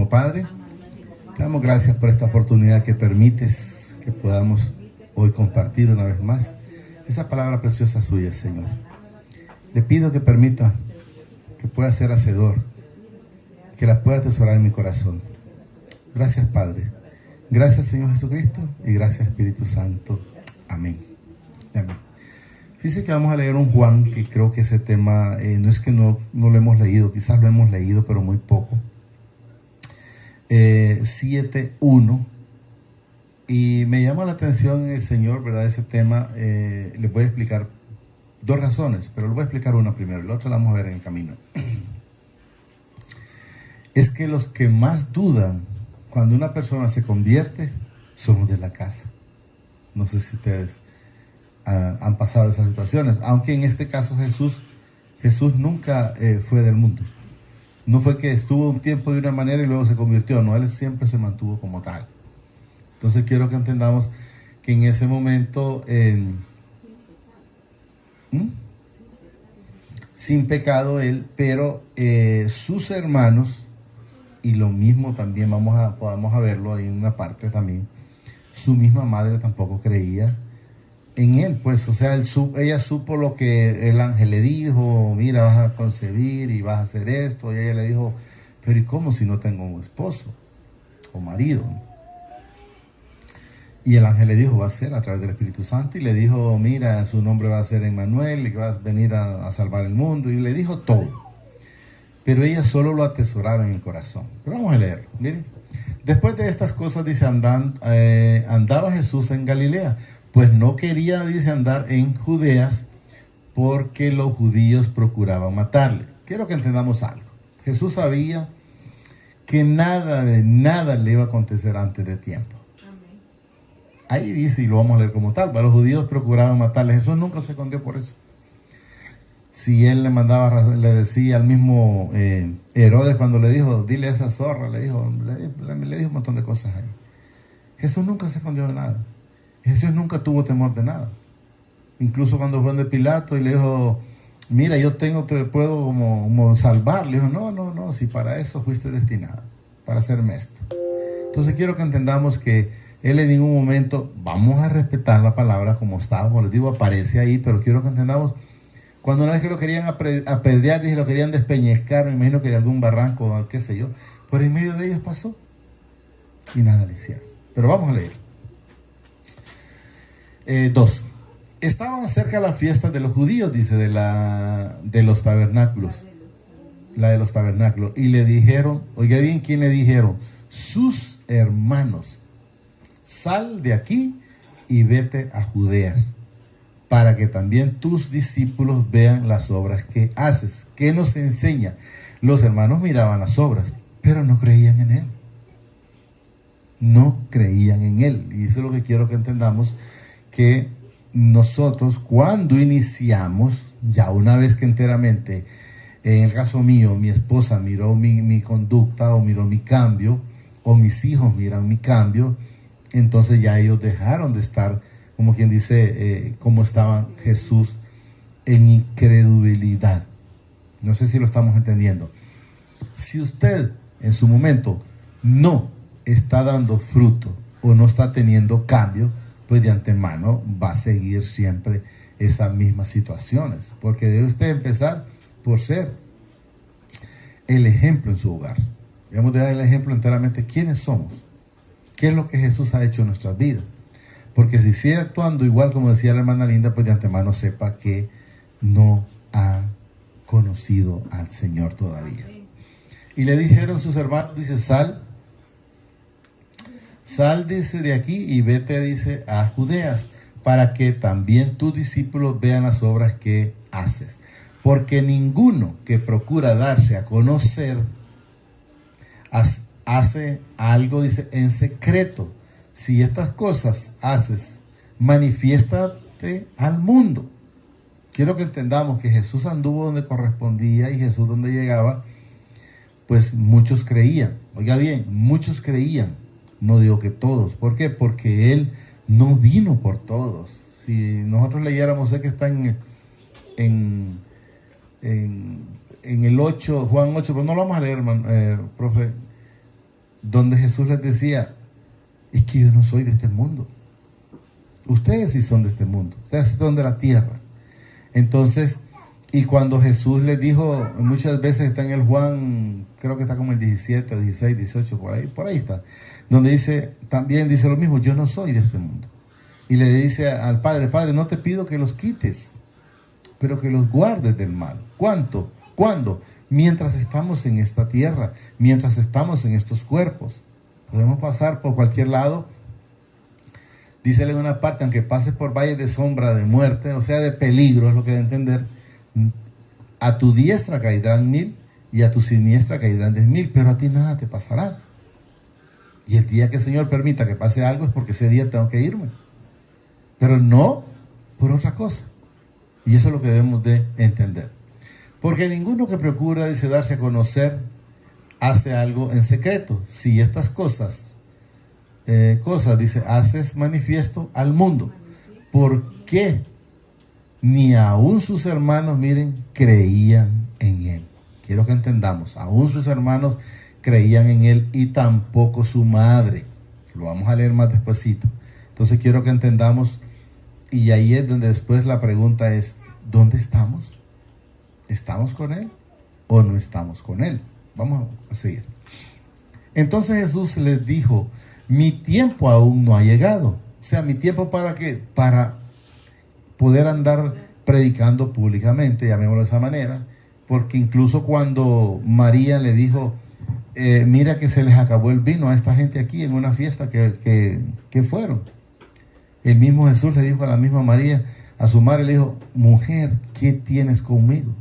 amadísimo Padre, te damos gracias por esta oportunidad que permites que podamos hoy compartir una vez más esa palabra preciosa suya, Señor. Le pido que permita que pueda ser hacedor, que la pueda atesorar en mi corazón. Gracias, Padre. Gracias, Señor Jesucristo, y gracias, Espíritu Santo. Amén. Amén. Fíjense que vamos a leer un Juan, que creo que ese tema no es que no lo hemos leído, quizás lo hemos leído, pero muy poco. 7:1. Y me llama la atención el Señor, ¿verdad? Ese tema, le voy a explicar dos razones, pero le voy a explicar una primero, y la otra la vamos a ver en el camino. Es que los que más dudan cuando una persona se convierte somos de la casa. No sé si ustedes han pasado esas situaciones, aunque en este caso Jesús nunca fue del mundo. No fue que estuvo un tiempo de una manera y luego se convirtió, no, Él siempre se mantuvo como tal. Entonces quiero que entendamos que en ese momento, sin pecado Él, pero sus hermanos, y lo mismo también vamos a verlo ahí en una parte también, su misma madre tampoco creía en él, pues, o sea, ella supo lo que el ángel le dijo, mira, vas a concebir y vas a hacer esto, y ella le dijo, pero ¿y cómo si no tengo un esposo o marido? Y el ángel le dijo, va a ser a través del Espíritu Santo, y le dijo, mira, su nombre va a ser Emmanuel, y que vas a venir a salvar el mundo, y le dijo todo, pero ella solo lo atesoraba en el corazón. Pero vamos a leerlo, miren. Después de estas cosas, dice, andaba Jesús en Galilea, pues no quería, dice, andar en Judeas, porque los judíos procuraban matarle. Quiero que entendamos algo. Jesús sabía que nada le iba a acontecer antes de tiempo. Amén. Ahí dice, y lo vamos a leer como tal, pero los judíos procuraban matarle. Jesús nunca se escondió por eso. Si él le decía al mismo Herodes cuando le dijo, dile a esa zorra, le dijo un montón de cosas ahí. Jesús nunca se escondió de nada. Jesús nunca tuvo temor de nada. Incluso cundo fue de Pilato y le dijo, mira, yo puedo como salvar. Le dijo, no, si para eso fuiste destinado, para hacerme esto. Entonces quiero que entendamos que él en ningún momento, vamos a respetar la palabra como está, como les digo, aparece ahí, pero quiero que entendamos, cuando una vez que lo querían apedrear, dije, lo querían despeñezcar, me imagino que de algún barranco, qué sé yo, pero en medio de ellos pasó y nada le hicieron. Pero vamos a leer. 2. Estaban cerca las fiestas de los judíos, dice, de los tabernáculos. La de los tabernáculos. Y le dijeron, oiga bien, ¿quién le dijeron? Sus hermanos. Sal de aquí y vete a Judeas, para que también tus discípulos vean las obras que haces. ¿Qué nos enseña? Los hermanos miraban las obras, pero no creían en Él. No creían en Él. Y eso es lo que quiero que entendamos, que nosotros cuando iniciamos, ya una vez que enteramente, en el caso mío, mi esposa miró mi conducta o miró mi cambio, o mis hijos miran mi cambio, entonces ya ellos dejaron de estar, como quien dice, como estaba Jesús, en incredulidad. No sé si lo estamos entendiendo. Si usted en su momento no está dando fruto o no está teniendo cambio, pues de antemano va a seguir siempre esas mismas situaciones, porque debe usted empezar por ser el ejemplo en su hogar. Debemos de dar el ejemplo enteramente quiénes somos, qué es lo que Jesús ha hecho en nuestras vidas, porque si sigue actuando igual como decía la hermana Linda, pues de antemano sepa que no ha conocido al Señor todavía. Y le dijeron sus hermanos, dice, sal, dice, de aquí y vete, dice, a Judeas, para que también tus discípulos vean las obras que haces. Porque ninguno que procura darse a conocer hace algo, dice, en secreto. Si estas cosas haces, manifiéstate al mundo. Quiero que entendamos que Jesús anduvo donde correspondía y Jesús donde llegaba, pues muchos creían. Oiga bien, muchos creían. No digo que todos. ¿Por qué? Porque Él no vino por todos. Si nosotros leyéramos, sé que está en el 8, Juan 8, pero no lo vamos a leer, profe. donde Jesús les decía, es que yo no soy de este mundo. Ustedes sí son de este mundo, ustedes son de la tierra. Entonces, y cuando Jesús les dijo, muchas veces está en el Juan, creo que está como el 17, 16, 18, por ahí está, donde dice, también dice lo mismo, yo no soy de este mundo. Y le dice al Padre, Padre, no te pido que los quites, pero que los guardes del mal. ¿Cuánto? ¿Cuándo? Mientras estamos en esta tierra, mientras estamos en estos cuerpos. Podemos pasar por cualquier lado. Dícele en una parte, aunque pases por valles de sombra de muerte, o sea, de peligro, es lo que debe entender. A tu diestra caerán 1000 y a tu siniestra caerán 10.000, pero a ti nada te pasará. Y el día que el Señor permita que pase algo es porque ese día tengo que irme. Pero no por otra cosa. Y eso es lo que debemos de entender. Porque ninguno que procura, dice, darse a conocer, hace algo en secreto. Si estas cosas, dice, haces manifiesto al mundo. ¿Por qué? Ni aún sus hermanos, miren, creían en él. Quiero que entendamos, aún sus hermanos creían en él y tampoco su madre. Lo vamos a leer más despuesito. Entonces quiero que entendamos, y ahí es donde después la pregunta es, ¿dónde estamos? ¿Estamos con él o no estamos con él? Vamos a seguir. Entonces Jesús les dijo, mi tiempo aún no ha llegado. O sea, mi tiempo ¿para qué? Para poder andar predicando públicamente, llamémoslo de esa manera, porque incluso cuando María le dijo, mira que se les acabó el vino a esta gente aquí en una fiesta que fueron. El mismo Jesús le dijo a la misma María, a su madre le dijo, mujer, ¿qué tienes conmigo?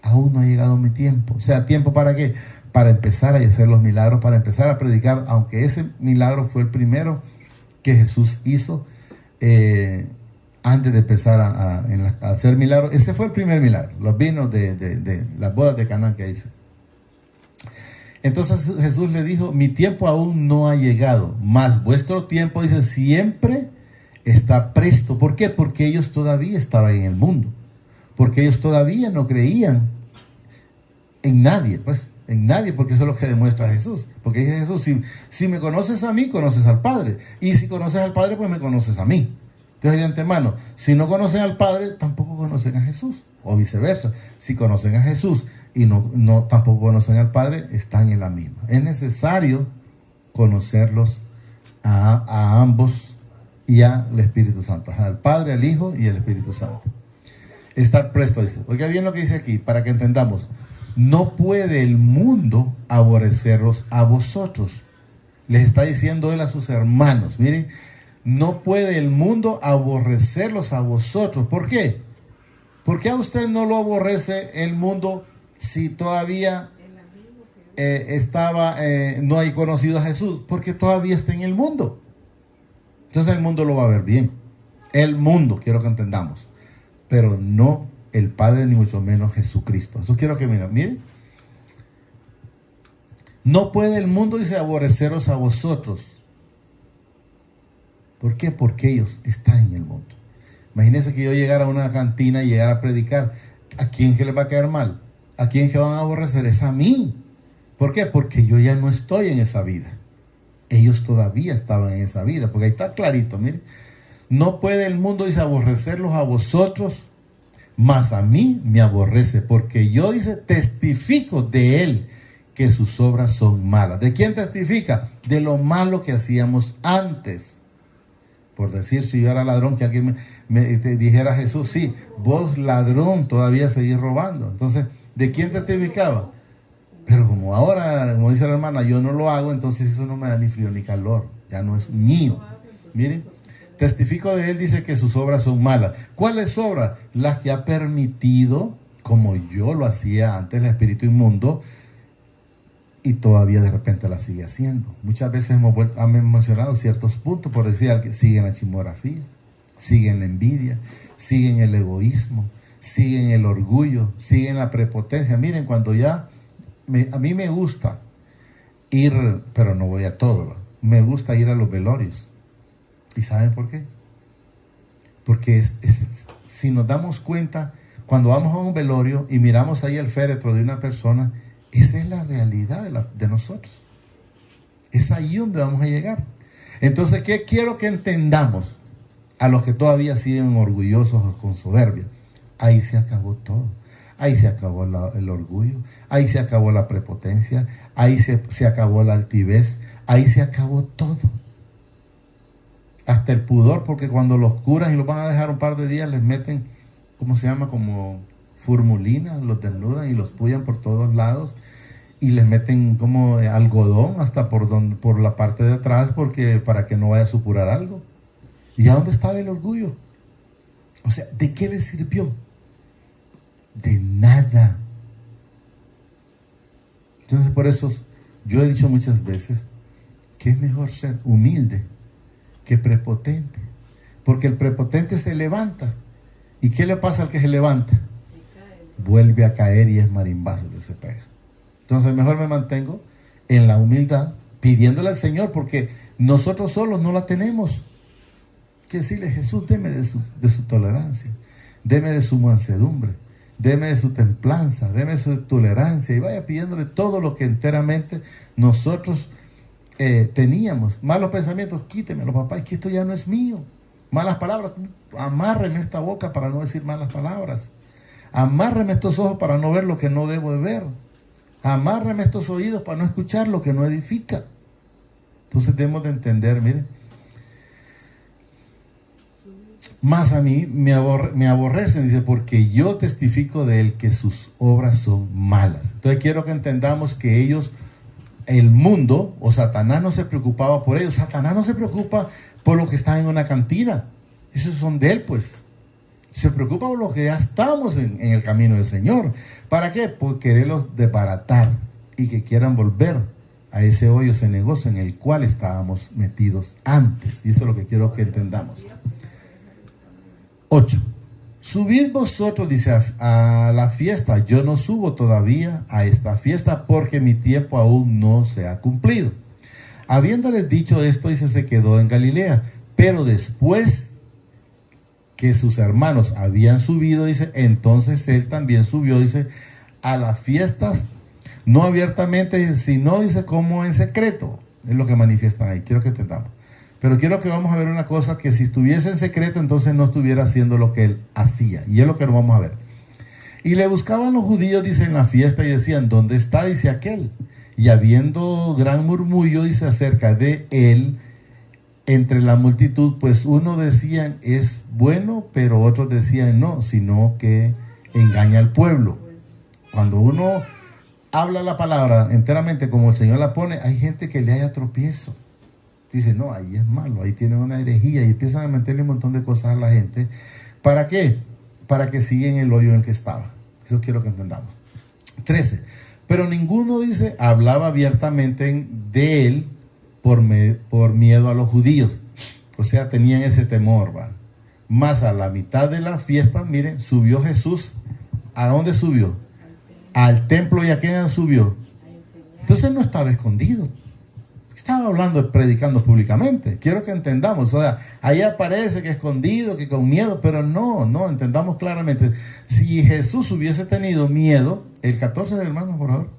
Aún no ha llegado mi tiempo. O sea, ¿tiempo para qué? Para empezar a hacer los milagros, para empezar a predicar, aunque ese milagro fue el primero que Jesús hizo antes de empezar a hacer milagros. Ese fue el primer milagro, los vinos de las bodas de Canaán que hice. Entonces Jesús le dijo, mi tiempo aún no ha llegado, mas vuestro tiempo, dice, siempre está presto. ¿Por qué? Porque ellos todavía estaban en el mundo, porque ellos todavía no creían en nadie, pues, en nadie, porque eso es lo que demuestra Jesús. Porque dice Jesús, si me conoces a mí, conoces al Padre, y si conoces al Padre, pues me conoces a mí. Entonces, de antemano, si no conocen al Padre, tampoco conocen a Jesús, o viceversa. Si conocen a Jesús y no tampoco conocen al Padre, están en la misma. Es necesario conocerlos a ambos y al Espíritu Santo, al Padre, al Hijo y al Espíritu Santo. Estar presto, dice. Oiga bien lo que dice aquí, para que entendamos. No puede el mundo aborreceros a vosotros. Les está diciendo él a sus hermanos. Miren, no puede el mundo aborrecerlos a vosotros. ¿Por qué? ¿Por qué a usted no lo aborrece el mundo si todavía no hay conocido a Jesús? Porque todavía está en el mundo. Entonces el mundo lo va a ver bien. El mundo, quiero que entendamos. Pero no el Padre, ni mucho menos Jesucristo. Eso quiero que miren. No puede el mundo, dice, aborreceros a vosotros. ¿Por qué? Porque ellos están en el mundo. Imagínense que yo llegara a una cantina y llegara a predicar. ¿A quién que le va a caer mal? ¿A quién que van a aborrecer? Es a mí. ¿Por qué? Porque yo ya no estoy en esa vida. Ellos todavía estaban en esa vida. Porque ahí está clarito, miren. No puede el mundo, dice, aborrecerlos a vosotros, mas a mí me aborrece, porque yo, dice, testifico de él que sus obras son malas. ¿De quién testifica? De lo malo que hacíamos antes. Por decir, si yo era ladrón, que alguien te dijera a Jesús, sí, vos ladrón todavía seguís robando. Entonces, ¿de quién testificaba? Pero como ahora, como dice la hermana, yo no lo hago, entonces eso no me da ni frío ni calor, ya no es mío. Miren, testifico de él, dice que sus obras son malas. ¿Cuáles obras? Las que ha permitido, como yo lo hacía antes, el espíritu inmundo, y todavía de repente la sigue haciendo. Muchas veces hemos mencionado ciertos puntos, por decir que siguen la chismografía, siguen la envidia, siguen el egoísmo, siguen el orgullo, siguen la prepotencia. Miren, cuando ya, a mí me gusta ir, pero no voy a todo, me gusta ir a los velorios. ¿Y saben por qué? Porque si nos damos cuenta, cuando vamos a un velorio y miramos ahí el féretro de una persona, esa es la realidad de nosotros. Es ahí donde vamos a llegar. Entonces, ¿qué quiero que entendamos? A los que todavía siguen orgullosos o con soberbia. Ahí se acabó todo. Ahí se acabó el orgullo. Ahí se acabó la prepotencia. Ahí se acabó la altivez. Ahí se acabó todo. Hasta el pudor, porque cuando los curan y los van a dejar un par de días, les meten, ¿cómo se llama? Como formulina, los desnudan y los pullan por todos lados. Y les meten como algodón hasta por la parte de atrás, para que no vaya a supurar algo. ¿Y a dónde estaba el orgullo? O sea, ¿de qué les sirvió? De nada. Entonces, por eso yo he dicho muchas veces que es mejor ser humilde que prepotente. Porque el prepotente se levanta. ¿Y qué le pasa al que se levanta? Vuelve a caer y es marimbazo que se pega. Entonces mejor me mantengo en la humildad, pidiéndole al Señor, porque nosotros solos no la tenemos. Que decirle: Jesús, deme de su tolerancia, deme de su mansedumbre, deme de su templanza, deme de su tolerancia, y vaya pidiéndole todo lo que enteramente nosotros teníamos. Malos pensamientos, quítemelo, papá, es que esto ya no es mío. Malas palabras, amárreme esta boca para no decir malas palabras. Amárreme estos ojos para no ver lo que no debo de ver. Amárreme estos oídos para no escuchar lo que no edifica. Entonces debemos de entender, miren. Más a mí me aborrecen, dice, porque yo testifico de él que sus obras son malas. Entonces quiero que entendamos que ellos, el mundo o Satanás, no se preocupaba por ellos. Satanás no se preocupa por lo que está en una cantina. Esos son de él, pues. Se preocupa por lo que ya estamos en el camino del Señor. ¿Para qué? Por quererlos desbaratar y que quieran volver a ese hoyo, ese negocio en el cual estábamos metidos antes. Y eso es lo que quiero que entendamos. 8. Subid vosotros, dice, a la fiesta. Yo no subo todavía a esta fiesta porque mi tiempo aún no se ha cumplido. Habiéndoles dicho esto, dice, se quedó en Galilea. Pero después que sus hermanos habían subido, dice, entonces él también subió, dice, a las fiestas, no abiertamente, sino, dice, como en secreto. Es lo que manifiestan ahí. Quiero que entendamos. Pero quiero que vamos a ver una cosa, que si estuviese en secreto, entonces no estuviera haciendo lo que él hacía. Y es lo que nos vamos a ver. Y le buscaban los judíos, dice, en la fiesta, y decían: ¿dónde está? Dice aquel. Y habiendo gran murmullo, dice, acerca de él entre la multitud, pues uno decían: es bueno, pero otros decían: no, sino que engaña al pueblo. Cuando uno habla la palabra enteramente como el Señor la pone, hay gente que le haya tropiezo. Dice: no, ahí es malo, ahí tiene una herejía, y empiezan a meterle un montón de cosas a la gente. ¿Para qué? Para que siga en el hoyo en el que estaba. Eso quiero que entendamos. 13. Pero ninguno, dice, hablaba abiertamente de él por miedo a los judíos. O sea, tenían ese temor, ¿va? Más a la mitad de la fiesta, miren, subió Jesús. ¿A dónde subió? Al templo. ¿Y a quién subió? Entonces no estaba escondido. Estaba hablando, predicando públicamente. Quiero que entendamos. O sea, ahí aparece que escondido, que con miedo, pero no, entendamos claramente. Si Jesús hubiese tenido miedo, el 14, hermanos, por favor.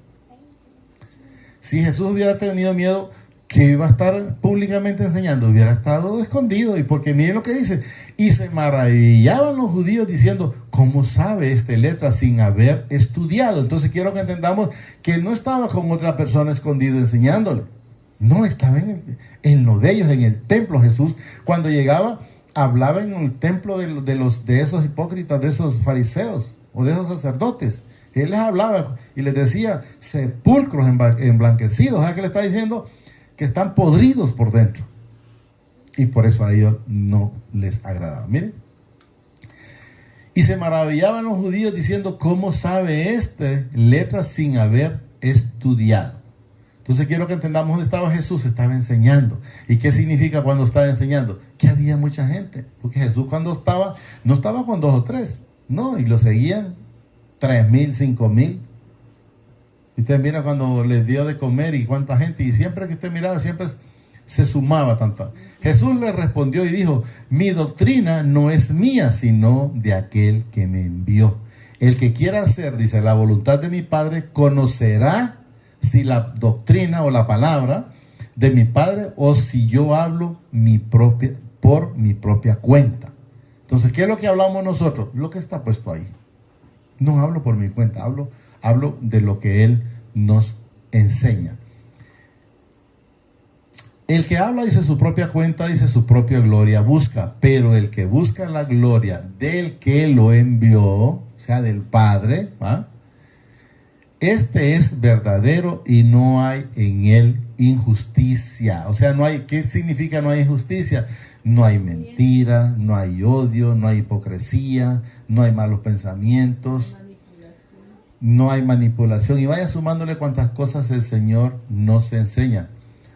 Si Jesús hubiera tenido miedo, que iba a estar públicamente enseñando, hubiera estado escondido. Y porque miren lo que dice: y se maravillaban los judíos diciendo: ¿cómo sabe esta letra sin haber estudiado? Entonces quiero que entendamos que no estaba con otra persona escondido enseñándole. No, estaba en lo de ellos, en el templo. Jesús, cuando llegaba, hablaba en el templo de esos hipócritas, de esos fariseos o de esos sacerdotes. Él les hablaba y les decía: sepulcros emblanquecidos. ¿Sabes qué le está diciendo? Que están podridos por dentro. Y por eso a ellos no les agradaba. Miren. Y se maravillaban los judíos diciendo: ¿cómo sabe letras sin haber estudiado? Entonces quiero que entendamos dónde estaba Jesús. Estaba enseñando. ¿Y qué significa cuando estaba enseñando? Que había mucha gente. Porque Jesús cuando estaba, no estaba con 2 o 3. No, y lo seguían 3,000, 5,000. Y usted mira cuando les dio de comer y cuánta gente. Y siempre que usted miraba, siempre se sumaba tanta. Jesús le respondió y dijo: mi doctrina no es mía, sino de aquel que me envió. El que quiera hacer, dice, la voluntad de mi Padre, conocerá si la doctrina o la palabra de mi Padre o si yo hablo por mi propia cuenta. Entonces, ¿qué es lo que hablamos nosotros? Lo que está puesto ahí. No hablo por mi cuenta, hablo de lo que Él nos enseña. El que habla dice su propia cuenta, dice su propia gloria busca, pero el que busca la gloria del que lo envió, o sea, del Padre, ¿va? Este es verdadero y no hay en él injusticia. O sea, no hay, ¿qué significa no hay injusticia? No hay mentira, no hay odio, no hay hipocresía, no hay malos pensamientos, no hay manipulación. Y vaya sumándole cuantas cosas el Señor nos enseña.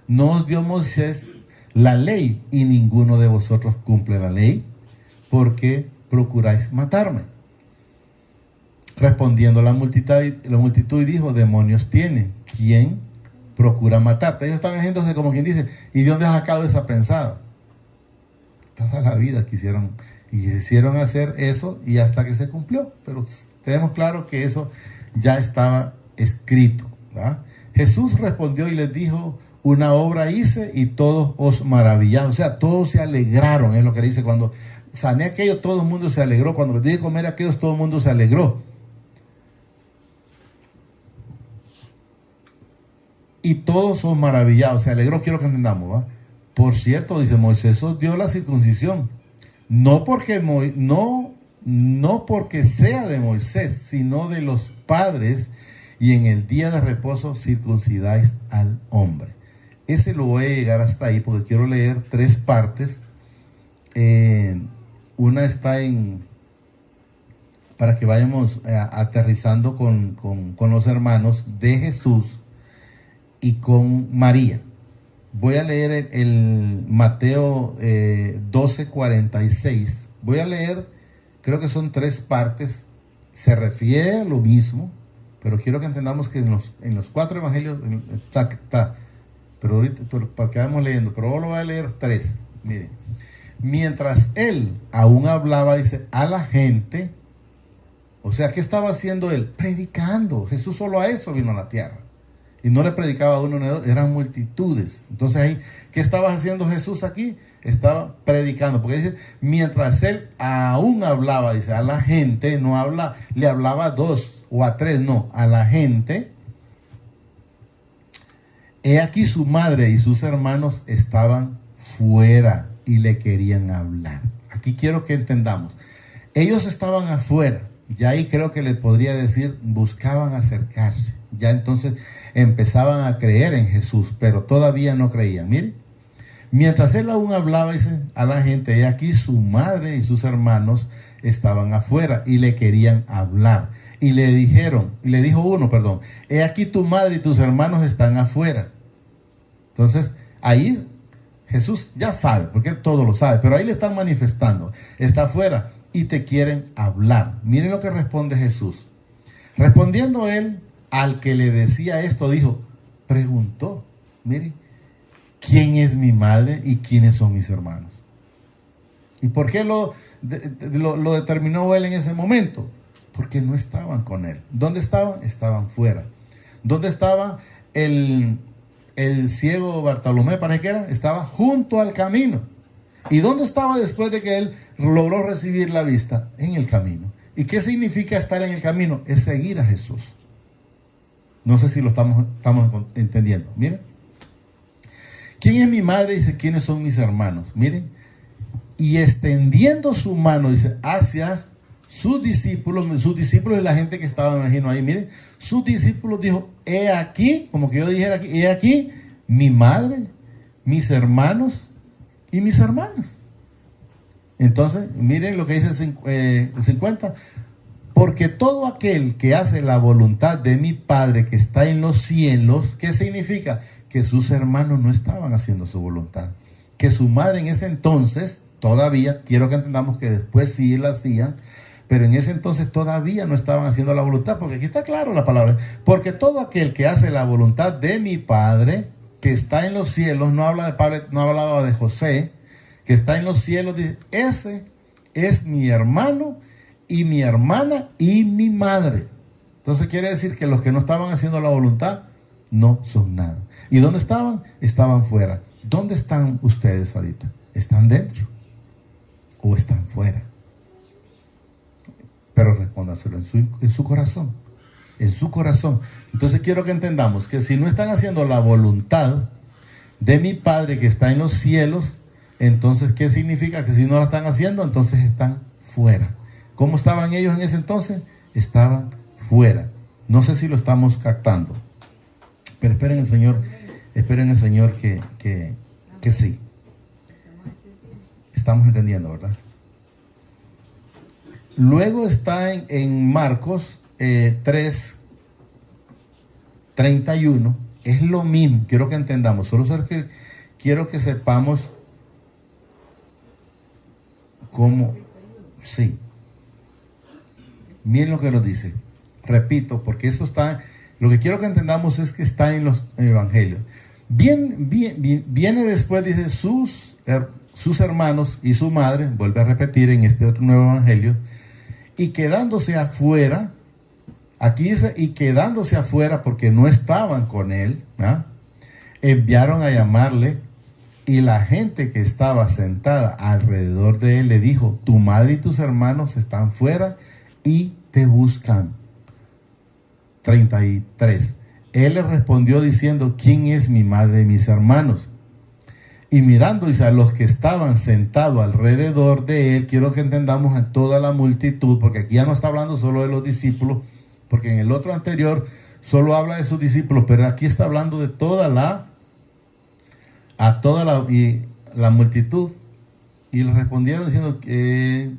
No os dio Moisés la ley y ninguno de vosotros cumple la ley porque procuráis matarme. Respondiendo la multitud dijo, demonios tiene. ¿Quién procura matarte? Ellos estaban haciéndose como quien dice, ¿y de dónde has sacado esa pensada? Toda la vida quisieron hacer eso y hasta que se cumplió. Pero tenemos claro que eso ya estaba escrito, ¿verdad? Jesús respondió y les dijo, una obra hice y todos os maravillaron. O sea, todos se alegraron, es lo que dice. Cuando sané aquello, todo el mundo se alegró. Cuando les dije comer aquellos, todo el mundo se alegró. Y todos son maravillados, se alegró, quiero que entendamos, ¿va? Por cierto, dice, Moisés os dio la circuncisión, no porque sea de Moisés, sino de los padres, y en el día de reposo circuncidáis al hombre. Ese lo voy a llegar hasta ahí, porque quiero leer 3 partes. Una está para que vayamos aterrizando con los hermanos de Jesús y con María. Voy a leer el Mateo 12:46. Voy a leer, creo que son 3 partes. Se refiere a lo mismo, pero quiero que entendamos que en los 4 evangelios está. Pero ahorita, para que vamos leyendo, pero ahora lo voy a leer 3. Miren. Mientras él aún hablaba, dice, a la gente. O sea, ¿qué estaba haciendo él? Predicando. Jesús solo a eso vino a la tierra. Y no le predicaba a uno ni a dos, eran multitudes. Entonces ahí, ¿qué estaba haciendo Jesús aquí? Estaba predicando. Porque dice, mientras él aún hablaba, dice, a la gente, no habla, le hablaba a 2 o a 3, no, a la gente. He aquí su madre y sus hermanos estaban fuera y le querían hablar. Aquí quiero que entendamos. Ellos estaban afuera. Ya ahí creo que le podría decir, buscaban acercarse. Ya entonces empezaban a creer en Jesús, pero todavía no creían. Miren, mientras él aún hablaba, dice, a la gente, he aquí su madre y sus hermanos estaban afuera y le querían hablar. Y le dijo uno, he aquí tu madre y tus hermanos están afuera. Entonces, ahí Jesús ya sabe, porque él todo lo sabe, pero ahí le están manifestando, está afuera y te quieren hablar. Miren lo que responde Jesús. Respondiendo él, al que le decía esto, preguntó, miren, ¿quién es mi madre y quiénes son mis hermanos? ¿Y por qué lo determinó él en ese momento? Porque no estaban con él. ¿Dónde estaban? Estaban fuera. ¿Dónde estaba el ciego Bartolomé? ¿Para qué era? Estaba junto al camino. ¿Y dónde estaba después de que él logró recibir la vista? En el camino. ¿Y qué significa estar en el camino? Es seguir a Jesús. No sé si lo estamos entendiendo. Miren. ¿Quién es mi madre? Dice, ¿quiénes son mis hermanos? Miren. Y extendiendo su mano, dice, hacia sus discípulos y la gente que estaba, me imagino ahí, miren, sus discípulos dijo, he aquí, como que yo dijera aquí, he aquí mi madre, mis hermanos y mis hermanas. Entonces, miren lo que dice el 50, porque todo aquel que hace la voluntad de mi Padre que está en los cielos, ¿qué significa? Que sus hermanos no estaban haciendo su voluntad, que su madre en ese entonces, todavía, quiero que entendamos que después sí la hacían, pero en ese entonces todavía no estaban haciendo la voluntad, porque aquí está claro la palabra, porque todo aquel que hace la voluntad de mi Padre, que está en los cielos, no habla de Padre, no hablaba de José, que está en los cielos, dice, ese es mi hermano y mi hermana y mi madre. Entonces quiere decir que los que no estaban haciendo la voluntad no son nada. ¿Y dónde estaban? Estaban fuera. ¿Dónde están ustedes ahorita? ¿Están dentro o están fuera? Pero respóndaselo en su corazón. En su corazón. Entonces quiero que entendamos que si no están haciendo la voluntad de mi Padre que está en los cielos, entonces ¿qué significa? Que si no la están haciendo, entonces están fuera. ¿Cómo estaban ellos en ese entonces? Estaban fuera. No sé si lo estamos captando, pero esperen el Señor que sí. Estamos entendiendo, ¿verdad? Luego está en Marcos 3:31. Es lo mismo. Quiero que entendamos. Quiero que sepamos cómo. Sí. Miren lo que nos dice. Repito, porque esto está. Lo que quiero que entendamos es que está en los evangelios. Viene después, dice, sus hermanos y su madre, vuelve a repetir en este otro nuevo evangelio, y quedándose afuera, aquí dice, y quedándose afuera porque no estaban con él, ¿ah? Enviaron a llamarle, y la gente que estaba sentada alrededor de él le dijo, tu madre y tus hermanos están fuera y te buscan. 33. Él le respondió diciendo, ¿quién es mi madre y mis hermanos? Y mirando, dice, a los que estaban sentados alrededor de él, quiero que entendamos a toda la multitud, porque aquí ya no está hablando solo de los discípulos, porque en el otro anterior solo habla de sus discípulos, pero aquí está hablando de toda la multitud. Y le respondieron diciendo que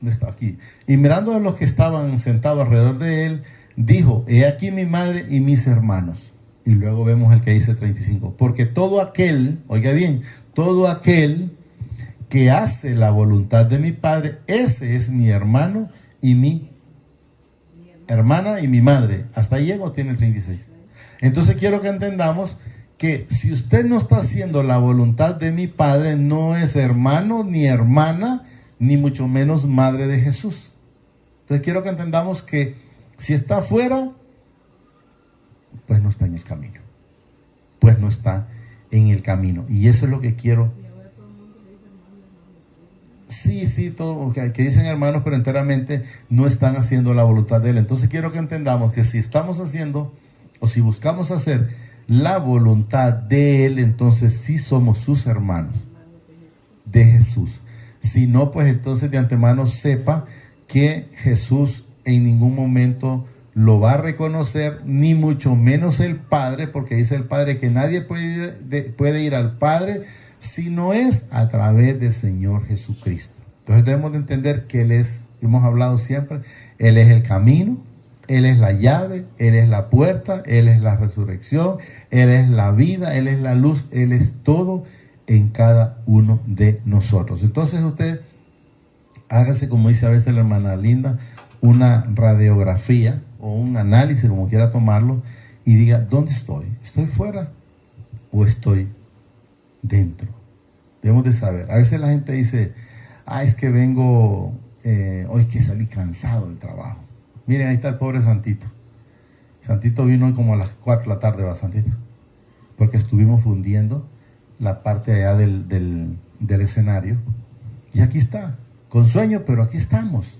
no está aquí. Y mirando a los que estaban sentados alrededor de él, dijo, he aquí mi madre y mis hermanos. Y luego vemos el que dice 35. Porque todo aquel, oiga bien, todo aquel que hace la voluntad de mi Padre, ese es mi hermano y mi hermana y mi madre. Hasta ahí llego, tiene el 36. Entonces quiero que entendamos que si usted no está haciendo la voluntad de mi Padre, no es hermano, ni hermana, ni mucho menos madre de Jesús. Entonces quiero que entendamos que si está afuera, pues no está en el camino. Pues no está en el camino. Y eso es lo que quiero. Sí, todo que dicen hermanos, pero enteramente no están haciendo la voluntad de él. Entonces quiero que entendamos que si estamos haciendo, o si buscamos hacer la voluntad de él, entonces sí somos sus hermanos de Jesús. Si no, pues entonces de antemano sepa que Jesús en ningún momento lo va a reconocer, ni mucho menos el Padre, porque dice el Padre que nadie puede ir al Padre si no es a través del Señor Jesucristo. Entonces debemos de entender que Él es, hemos hablado siempre, Él es el camino, Él es la llave, Él es la puerta, Él es la resurrección, Él es la vida, Él es la luz, Él es todo en cada uno de nosotros. Entonces usted hágase, como dice a veces la hermana Linda, una radiografía o un análisis, como quiera tomarlo, y diga, ¿dónde estoy? ¿Estoy fuera o estoy dentro? Debemos de saber. A veces la gente dice, es que vengo, hoy que salí cansado del trabajo. Miren, ahí está el pobre Santito. Santito vino hoy como a las 4 de la tarde, va Santito, porque estuvimos fundiendo la parte allá del escenario, y aquí está, con sueño, pero aquí estamos.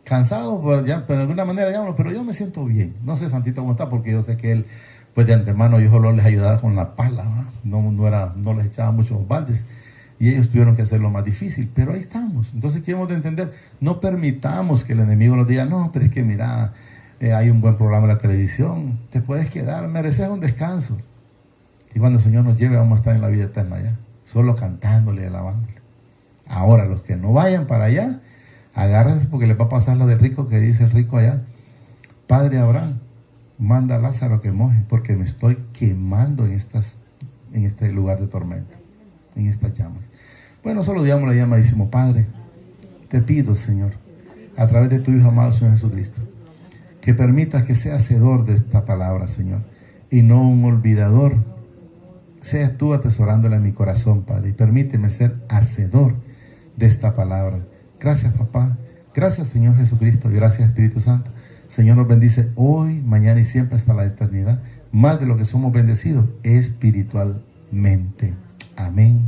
Cansado, pero de alguna manera llámalo, pero yo me siento bien. No sé Santito cómo está, porque yo sé que él, pues de antemano, yo solo les ayudaba con la pala, no les echaba muchos baldes, y ellos tuvieron que hacerlo más difícil, pero ahí estamos. Entonces queremos de entender, no permitamos que el enemigo nos diga, no, pero es que mira, hay un buen programa en la televisión, te puedes quedar, mereces un descanso. Y cuando el Señor nos lleve, vamos a estar en la vida eterna allá, solo cantándole y alabándole. Ahora, los que no vayan para allá, agárrense, porque les va a pasar lo del rico, que dice el rico allá, Padre Abraham, manda a Lázaro que moje, porque me estoy quemando en este lugar de tormento, en estas llamas. Bueno, solo digamos la llamadísimo Padre, te pido, Señor, a través de tu Hijo amado, Señor Jesucristo, que permitas que sea hacedor de esta palabra, Señor, y no un olvidador. Seas tú atesorándola en mi corazón, Padre, y permíteme ser hacedor de esta palabra. Gracias, papá. Gracias, Señor Jesucristo. Y gracias, Espíritu Santo. Señor, nos bendice hoy, mañana y siempre hasta la eternidad. más de lo que somos bendecidos espiritualmente. Amén.